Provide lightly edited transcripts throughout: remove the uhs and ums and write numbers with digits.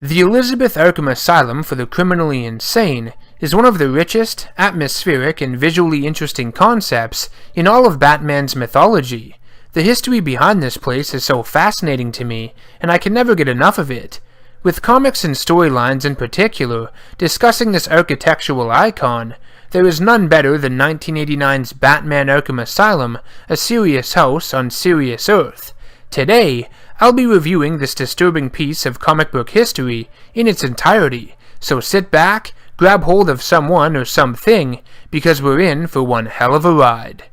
The Elizabeth Arkham Asylum for the Criminally Insane is one of the richest, atmospheric, and visually interesting concepts in all of Batman's mythology. The history behind this place is so fascinating to me, and I can never get enough of it. With comics and storylines in particular discussing this architectural icon, there is none better than 1989's Batman Arkham Asylum, a serious house on Serious Earth. Today, I'll be reviewing this disturbing piece of comic book history in its entirety, so sit back, grab hold of someone or something, because we're in for one hell of a ride.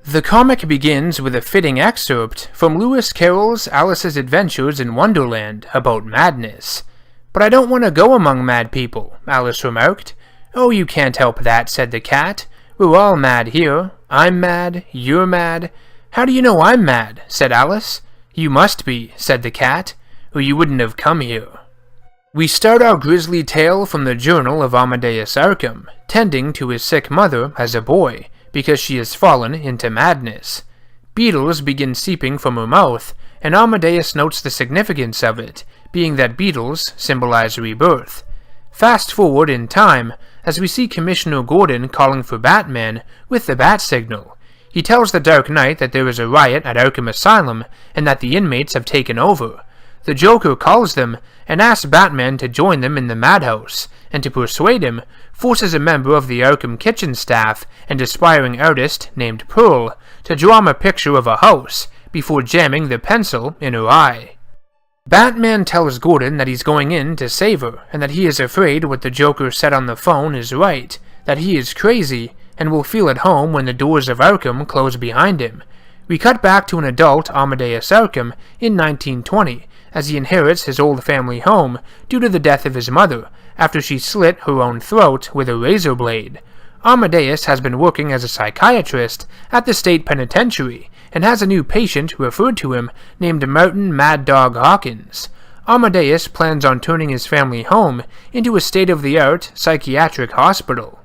The comic begins with a fitting excerpt from Lewis Carroll's Alice's Adventures in Wonderland about madness. "But I don't want to go among mad people," Alice remarked. "Oh, you can't help that," said the cat. "We're all mad here. I'm mad, you're mad." "How do you know I'm mad?" said Alice. "You must be," said the cat, "or you wouldn't have come here." We start our grisly tale from the journal of Amadeus Arkham, tending to his sick mother as a boy, because she has fallen into madness. Beetles begin seeping from her mouth, and Amadeus notes the significance of it, being that beetles symbolize rebirth. Fast forward in time, as we see Commissioner Gordon calling for Batman with the bat signal. He tells the Dark Knight that there is a riot at Arkham Asylum, and that the inmates have taken over. The Joker calls them, and asks Batman to join them in the Madhouse, and to persuade him, forces a member of the Arkham kitchen staff, an aspiring artist named Pearl, to draw him a picture of a house, before jamming the pencil in her eye. Batman tells Gordon that he's going in to save her, and that he is afraid what the Joker said on the phone is right, that he is crazy, and will feel at home when the doors of Arkham close behind him. We cut back to an adult Amadeus Arkham in 1920, as he inherits his old family home due to the death of his mother, after she slit her own throat with a razor blade. Amadeus has been working as a psychiatrist at the state penitentiary, and has a new patient referred to him named Martin Mad Dog Hawkins. Amadeus plans on turning his family home into a state-of-the-art psychiatric hospital.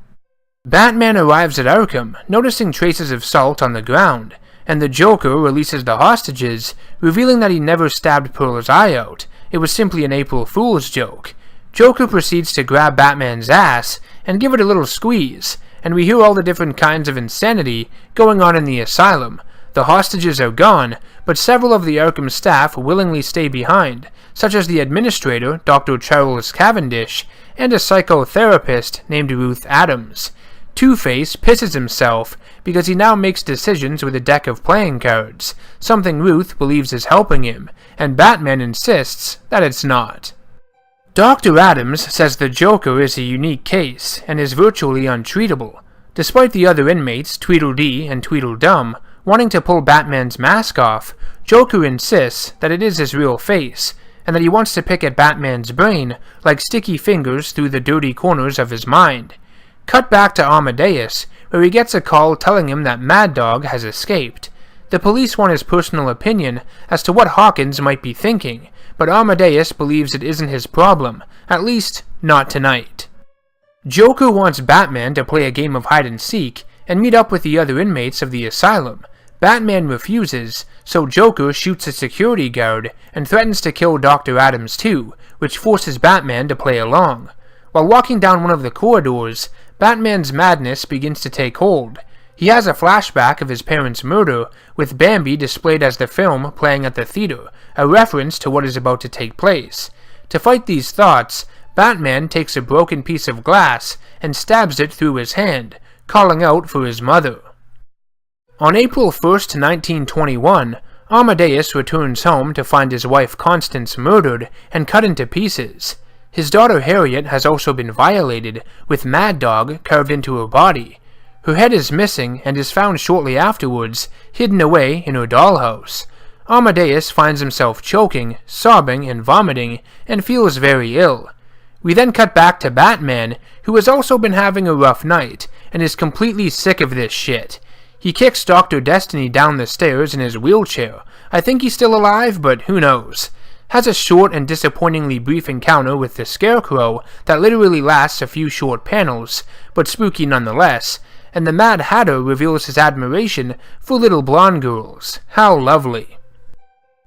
Batman arrives at Arkham, noticing traces of salt on the ground, and the Joker releases the hostages, revealing that he never stabbed Pearl's eye out. It was simply an April Fool's joke. Joker proceeds to grab Batman's ass and give it a little squeeze, and we hear all the different kinds of insanity going on in the asylum. The hostages are gone, but several of the Arkham staff willingly stay behind, such as the administrator, Dr. Charles Cavendish, and a psychotherapist named Ruth Adams. Two-Face pisses himself because he now makes decisions with a deck of playing cards, something Ruth believes is helping him, and Batman insists that it's not. Dr. Adams says the Joker is a unique case and is virtually untreatable, despite the other inmates, Tweedledee and Tweedledum, wanting to pull Batman's mask off. Joker insists that it is his real face, and that he wants to pick at Batman's brain like sticky fingers through the dirty corners of his mind. Cut back to Amadeus, where he gets a call telling him that Mad Dog has escaped. The police want his personal opinion as to what Hawkins might be thinking, but Amadeus believes it isn't his problem, at least not tonight. Joker wants Batman to play a game of hide-and-seek and meet up with the other inmates of the asylum. Batman refuses, so Joker shoots a security guard and threatens to kill Dr. Adams too, which forces Batman to play along. While walking down one of the corridors, Batman's madness begins to take hold. He has a flashback of his parents' murder, with Bambi displayed as the film playing at the theater, a reference to what is about to take place. To fight these thoughts, Batman takes a broken piece of glass and stabs it through his hand, calling out for his mother. On April 1st, 1921, Amadeus returns home to find his wife Constance murdered and cut into pieces. His daughter Harriet has also been violated, with Mad Dog carved into her body. Her head is missing and is found shortly afterwards, hidden away in her dollhouse. Amadeus finds himself choking, sobbing, and vomiting, and feels very ill. We then cut back to Batman, who has also been having a rough night, and is completely sick of this shit. He kicks Dr. Destiny down the stairs in his wheelchair. I think he's still alive, but who knows. Has a short and disappointingly brief encounter with the Scarecrow that literally lasts a few short panels, but spooky nonetheless, and the Mad Hatter reveals his admiration for little blonde girls. How lovely.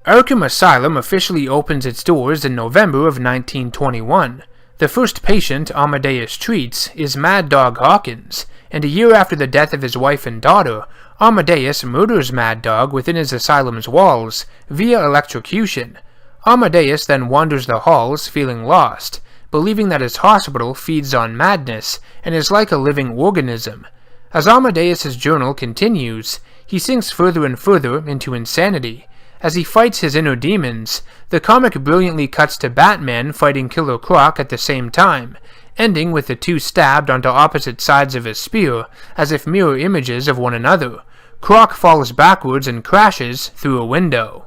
Arkham Asylum officially opens its doors in November of 1921. The first patient Amadeus treats is Mad Dog Hawkins, and a year after the death of his wife and daughter, Amadeus murders Mad Dog within his asylum's walls via electrocution. Amadeus then wanders the halls feeling lost, believing that his hospital feeds on madness and is like a living organism. As Amadeus's journal continues, he sinks further and further into insanity. As he fights his inner demons, the comic brilliantly cuts to Batman fighting Killer Croc at the same time, ending with the two stabbed onto opposite sides of a spear, as if mirror images of one another. Croc falls backwards and crashes through a window.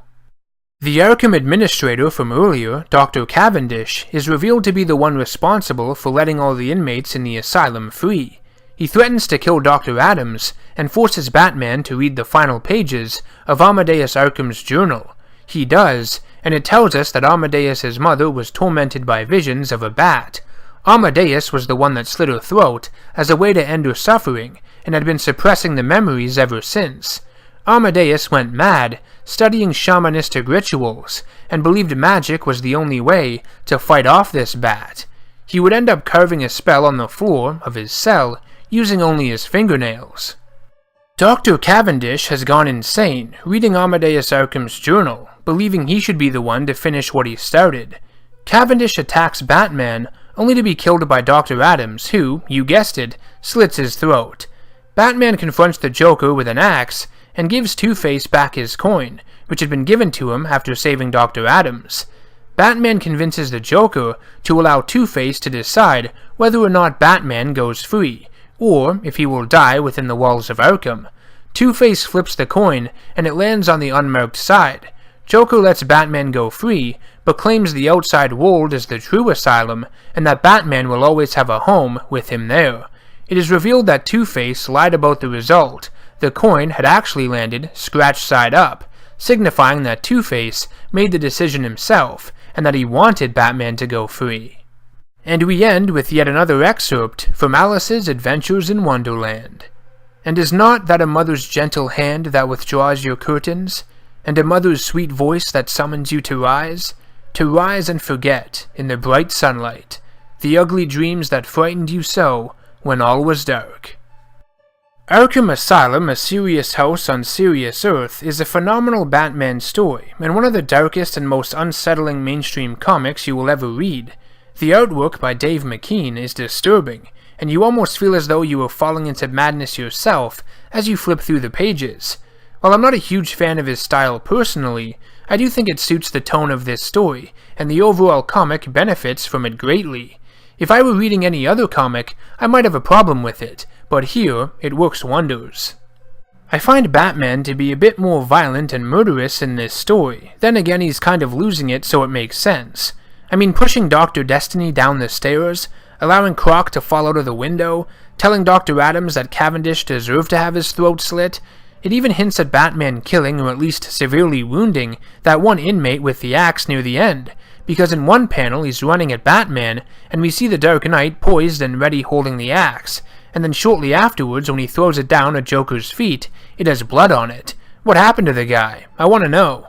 The Arkham administrator from earlier, Dr. Cavendish, is revealed to be the one responsible for letting all the inmates in the asylum free. He threatens to kill Dr. Adams and forces Batman to read the final pages of Amadeus Arkham's journal. He does, and it tells us that Amadeus's mother was tormented by visions of a bat. Amadeus was the one that slit her throat as a way to end her suffering, and had been suppressing the memories ever since. Amadeus went mad, studying shamanistic rituals, and believed magic was the only way to fight off this bat. He would end up carving a spell on the floor of his cell, using only his fingernails. Dr. Cavendish has gone insane, reading Amadeus Arkham's journal, believing he should be the one to finish what he started. Cavendish attacks Batman, only to be killed by Dr. Adams, who, you guessed it, slits his throat. Batman confronts the Joker with an axe, and gives Two-Face back his coin, which had been given to him after saving Dr. Adams. Batman convinces the Joker to allow Two-Face to decide whether or not Batman goes free, or if he will die within the walls of Arkham. Two-Face flips the coin, and it lands on the unmarked side. Joker lets Batman go free, but claims the outside world is the true asylum, and that Batman will always have a home with him there. It is revealed that Two-Face lied about the result. The coin had actually landed scratch side up, signifying that Two-Face made the decision himself, and that he wanted Batman to go free. And we end with yet another excerpt from Alice's Adventures in Wonderland. And is not that a mother's gentle hand that withdraws your curtains, and a mother's sweet voice that summons you to rise and forget, in the bright sunlight, the ugly dreams that frightened you so when all was dark? Arkham Asylum, a serious house on serious Earth, is a phenomenal Batman story, and one of the darkest and most unsettling mainstream comics you will ever read. The artwork by Dave McKean is disturbing, and you almost feel as though you are falling into madness yourself as you flip through the pages. While I'm not a huge fan of his style personally, I do think it suits the tone of this story, and the overall comic benefits from it greatly. If I were reading any other comic, I might have a problem with it, but here, it works wonders. I find Batman to be a bit more violent and murderous in this story. Then again, he's kind of losing it, so it makes sense. I mean, pushing Dr. Destiny down the stairs, allowing Croc to fall out of the window, telling Dr. Adams that Cavendish deserved to have his throat slit. It even hints at Batman killing, or at least severely wounding, that one inmate with the axe near the end, because in one panel he's running at Batman, and we see the Dark Knight poised and ready holding the axe, and then shortly afterwards when he throws it down at Joker's feet, it has blood on it. What happened to the guy? I want to know.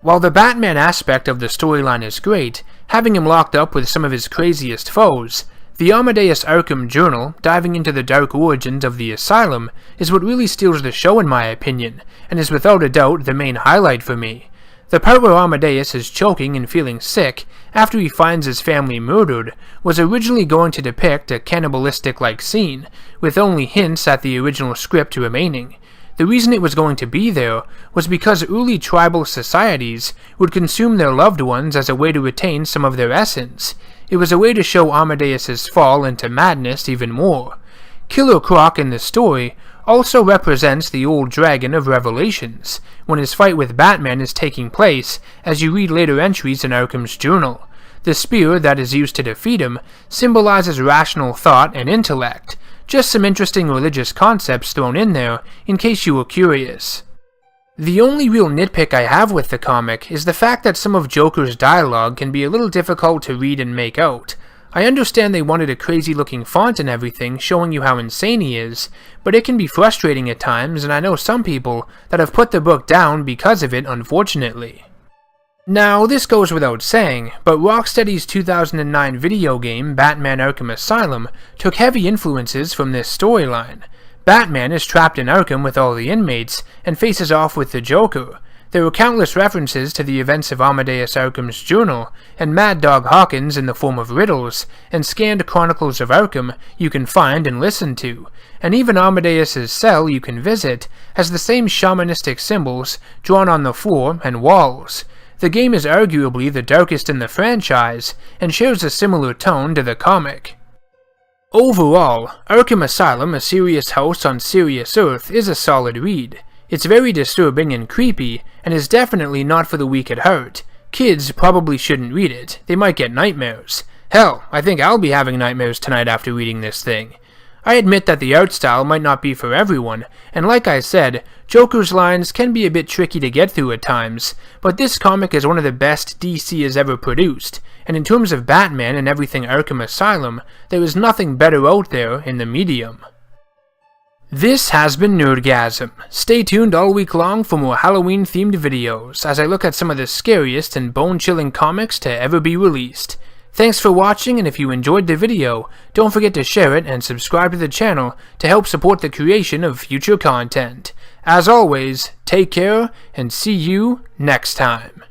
While the Batman aspect of the storyline is great, having him locked up with some of his craziest foes, the Amadeus Arkham journal, diving into the dark origins of the asylum, is what really steals the show in my opinion, and is without a doubt the main highlight for me. The part where Amadeus is choking and feeling sick after he finds his family murdered was originally going to depict a cannibalistic-like scene, with only hints at the original script remaining. The reason it was going to be there was because early tribal societies would consume their loved ones as a way to retain some of their essence. It was a way to show Amadeus's fall into madness even more. Killer Croc in the story also represents the old dragon of Revelations, when his fight with Batman is taking place, as you read later entries in Arkham's journal. The spear that is used to defeat him symbolizes rational thought and intellect. Just some interesting religious concepts thrown in there, in case you were curious. The only real nitpick I have with the comic is the fact that some of Joker's dialogue can be a little difficult to read and make out. I understand they wanted a crazy-looking font and everything, showing you how insane he is, but it can be frustrating at times, and I know some people that have put the book down because of it, unfortunately. Now, this goes without saying, but Rocksteady's 2009 video game Batman Arkham Asylum took heavy influences from this storyline. Batman is trapped in Arkham with all the inmates and faces off with the Joker. There were countless references to the events of Amadeus Arkham's journal, and Mad Dog Hawkins in the form of riddles, and scanned chronicles of Arkham you can find and listen to, and even Amadeus's cell you can visit has the same shamanistic symbols drawn on the floor and walls. The game is arguably the darkest in the franchise, and shares a similar tone to the comic. Overall, Arkham Asylum, A Serious House on Serious Earth is a solid read. It's very disturbing and creepy, and is definitely not for the weak at heart. Kids probably shouldn't read it, they might get nightmares. Hell, I think I'll be having nightmares tonight after reading this thing. I admit that the art style might not be for everyone, and like I said, Joker's lines can be a bit tricky to get through at times, but this comic is one of the best DC has ever produced, and in terms of Batman and everything Arkham Asylum, there is nothing better out there in the medium. This has been NerdGasm. Stay tuned all week long for more Halloween-themed videos as I look at some of the scariest and bone-chilling comics to ever be released. Thanks for watching, and if you enjoyed the video, don't forget to share it and subscribe to the channel to help support the creation of future content. As always, take care, and see you next time.